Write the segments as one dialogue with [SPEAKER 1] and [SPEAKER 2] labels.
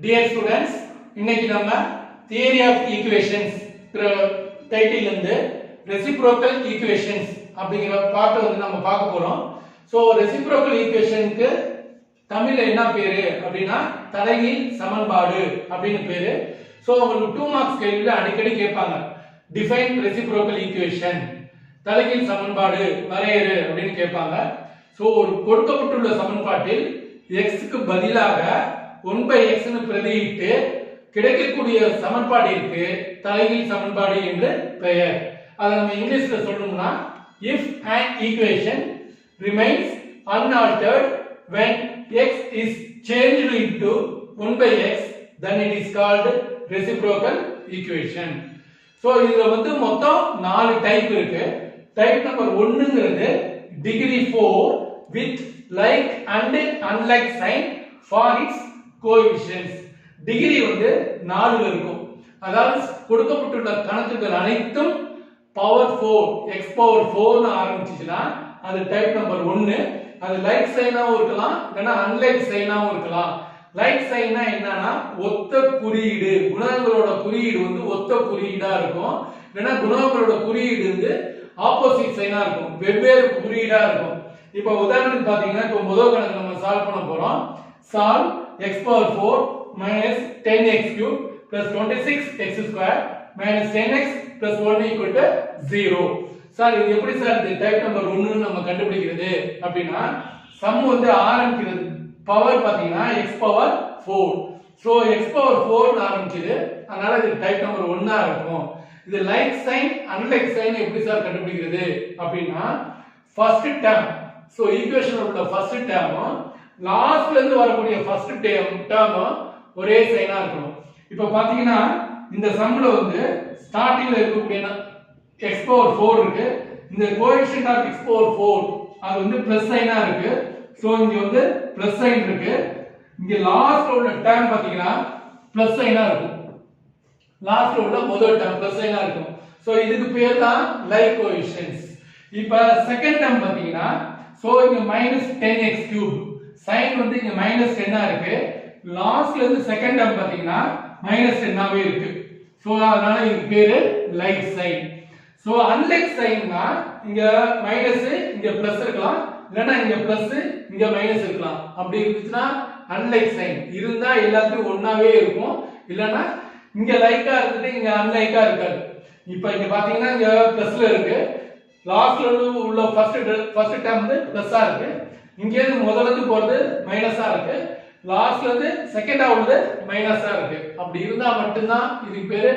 [SPEAKER 1] Dear students, இன்னைக்கு நம்ம theory of equations title இருந்து reciprocal equations அப்படிங்கற பார்ட் வந்து நம்ம பார்க்க போறோம். சோ reciprocal equationக்கு தமிழ்ல என்ன பேரு அப்படினா தலைகீழ் சமன்பாடு அப்படினு பேரு. சோ உங்களுக்கு 2 மார்க்ஸ் கேள்வில அடிக்கடி கேட்பாங்க. Define reciprocal equation. தலைகீழ் சமன்பாடு வரையறு அப்படினு கேட்பாங்க. சோ ஒரு கொடுக்கப்பட்டுள்ள சமன்பாட்டில் x க்கு பதிலாக 1/x னு பிரதியிட்டு கிடைக்கக்கூடிய சமன்பாட்டிற்கு தலைகீழ் சமன்பாடு என்று பெயர். அத நம்ம இங்கிலீஷ்ல சொல்லணும்னா if an equation remains unaltered when x is changed into 1/x then it is called reciprocal equation. So இதுல வந்து மொத்தம் 4 டைப் இருக்கு. டைப் நம்பர் 1ங்கிறது degree 4 with like and unlike sign for its coefficients. Degree வந்து 4 இருக்கும். அதாவது கொடுக்கப்பட்டுள்ள கணக்குகள் அனைத்தும் பவர் 4 x பவர் 4 னு ஆரம்பிச்சுச்சுனா அது டைப் நம்பர் 1. அது லைக் சைனாவும் இருக்கலாம் இல்லனா அன்லைக் சைனாவும் இருக்கலாம். லைக் சைனா என்னன்னா ஒத்த குறியீடு, குணகங்களோட குறியீடு வந்து ஒத்த குறியீடா இருக்கும். இல்லனா குணகங்களோட குறியீடு வந்து ஆப்போசிட் சைனா இருக்கும், வெவ்வேறு குறியீடா இருக்கும். இப்போ உதாரணத்துக்கு பாத்தீங்கன்னா இப்போ முதல் கணக்கு நம்ம சால்வ் பண்ண போறோம். Solve x power 4 minus 10x cube plus 26x square minus 10x plus 1 equal to 0. Sir இது எப்படி சார் இந்த டைப் நம்பர் 1 னு நம்ம கண்டுபிடிக்கிறது அப்படினா சம் வந்து ஆரம்பிக்கிறது பவர் பாத்தீங்கன்னா x power 4. So x power 4 னு ஆரம்பிக்குது. அதனால இது டைப் நம்பர் 1 ஆ இருக்கும். இது லைக் சைன் அன்லைக் சைன் எப்படி சார் கண்டுபிடிக்கிறது அப்படினா ஃபர்ஸ்ட் டேர்ம், சோ ஈக்குவேஷன்ல உள்ள ஃபர்ஸ்ட் டேர்ம் லாஸ்ட்ல இருந்து வரக்கூடிய ஃபர்ஸ்ட் டேர்ம் ஒரே சைனா இருக்கணும். இப்போ பாத்தீங்கன்னா இந்த சம்ல வந்து ஸ்டார்டிங்ல இருக்கக்கூடிய x பவர் 4 இருக்கு. இந்த கோஎஃபிஷியன்ட் ஆஃப் x பவர் 4 அது வந்து பிளஸ் சைனா இருக்கு. சோ இங்க வந்து பிளஸ் சைன் இருக்கு. இங்க லாஸ்ட்ல உள்ள டேர்ம் பாத்தீங்கன்னா பிளஸ் சைனா இருக்கும். லாஸ்ட்ல உள்ள முதல் டேர்ம் பிளஸ் சைனா இருக்கும். சோ இதுக்கு பேர் தான் லைக் கோஎஃபிஷியன்ட்ஸ். இப்போ செகண்ட் டேர்ம் பாத்தீங்கன்னா சோ இங்க -10x³ சைன் வந்து இங்க -10 ஆ இருக்கு. லாஸ்ட்ல இருந்து செகண்ட் டேர்ம் பாத்தீங்கன்னா -10 ஆவே இருக்கு. சோ அதனால இதுக்கு பேரு லைக் சைன். சோ அன்லைக் சைன்னா இங்க மைனஸ் இங்க பிளஸ் இருக்கலாம், இல்லனா இங்க பிளஸ் இங்க மைனஸ் இருக்கலாம். அப்படி இருந்துச்சுனா அன்லைக் சைன். இருந்தா எல்லாத்துக்கும் ஒண்ணாவே இருக்கும், இல்லனா இங்க லைக்கா இருந்துட்டு இங்க அன்லைக்கா இருக்காது. இப்போ இங்க பாத்தீங்கன்னா இங்க பிளஸ்ல இருக்கு, லாஸ்ட்ல உள்ள ஃபர்ஸ்ட் டேர்ம் வந்து பிளஸ்ஸா இருக்கு. இங்க இருந்து முதல்ல இருந்து போறது மைனஸா இருக்கு, லாஸ்ட்ல இருந்து செகண்டா உள்ளது மைனஸா இருக்கு. அப்படி இருந்தா மட்டும் தான் இதுக்கு பேரு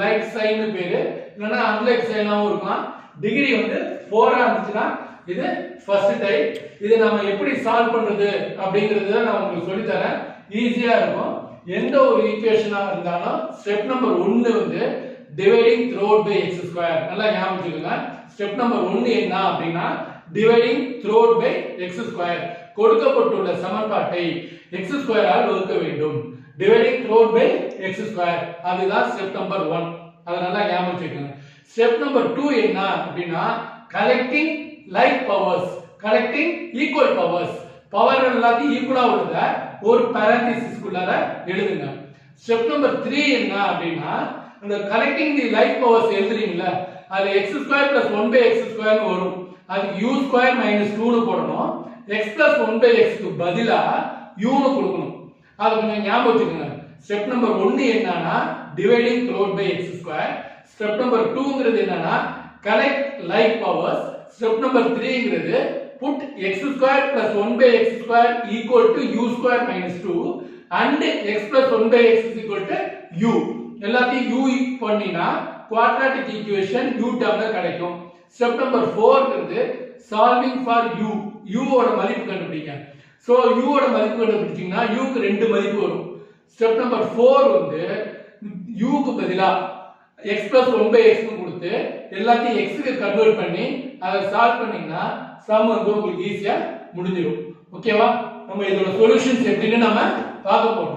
[SPEAKER 1] லைக் சைன் பேரு, இல்லனா அன்லைக் சைனாவும் இருக்கலாம். டிகிரி வந்து 4 ஆ இருந்துச்சுனா இது ஃபர்ஸ்ட் டைப். இது நம்ம எப்படி சால்வ் பண்றது அப்படிங்கறத நான் உங்களுக்கு சொல்லி தரேன். ஈஸியா இருக்கும். எந்த ஒரு ஈக்குவேஷனா இருந்தாலும் ஸ்டெப் நம்பர் 1 வந்து dividing throughout by x². நல்லா ஞாபகம் வச்சுக்கோங்க. ஸ்டெப் நம்பர் 1 என்ன அப்படினா dividing throughout by x². கொடுக்கப்பட்டுள்ள சமன்பாட்டை x² ஆல் வகுக்க வேண்டும். dividing throughout by x². அதுதான் ஸ்டெப் நம்பர் 1. அத நல்லா ஞாபகம் வச்சுக்கோங்க. ஸ்டெப் நம்பர் 2 என்ன அப்படினா collecting like powers, collecting equal powers. Power எல்லாத்தையும் ஈக்குவலா உள்ளத ஒரு parenthesis குள்ளார எழுதுங்க. ஸ்டெப் நம்பர் 3 என்ன அப்படினா அந்த collecting the like powers எழுதுறீங்கல, அது x² + 1/x² னு வரும். அதுக்கு u² - 2 னு போடணும். x + 1/x க்கு பதிலா u னு கொடுக்கணும். அது கொஞ்சம் ஞாபகம் வச்சுக்கோங்க. ஸ்டெப் நம்பர் 1 என்னன்னா dividing throughout by x². Step number 2ங்கிறது என்னன்னா collect like powers. Step number 3ங்கிறது put x² + 1/x² equal to u² - 2 and x + 1/x is equal to u. எல்லாத்தையும் u பண்ணினா quadratic equation u டேர்ம்ல கிடைக்கும். ஸ்டெப் நம்பர் 4ங்கிறது solving for u. u ஓட மதிப்பு கண்டுபிடிங்க. சோ u ஓட மதிப்பு கண்டுபிடிச்சீங்கன்னா u க்கு 2 மதிப்பு வரும். ஸ்டெப் நம்பர் 4 வந்து u க்கு பதிலா x + 1/x னு கொடுத்து எல்லாத்தையும் x க்கு கன்வர்ட் பண்ணி அதை சால்வ் பண்ணீங்கன்னா சம் வந்து உங்களுக்கு ஈஸியா முடிஞ்சிரும். ஓகேவா? நம்ம இதோட சொல்யூஷன்ஸ் எப்படின்னு நாம பார்க்க போறோம்.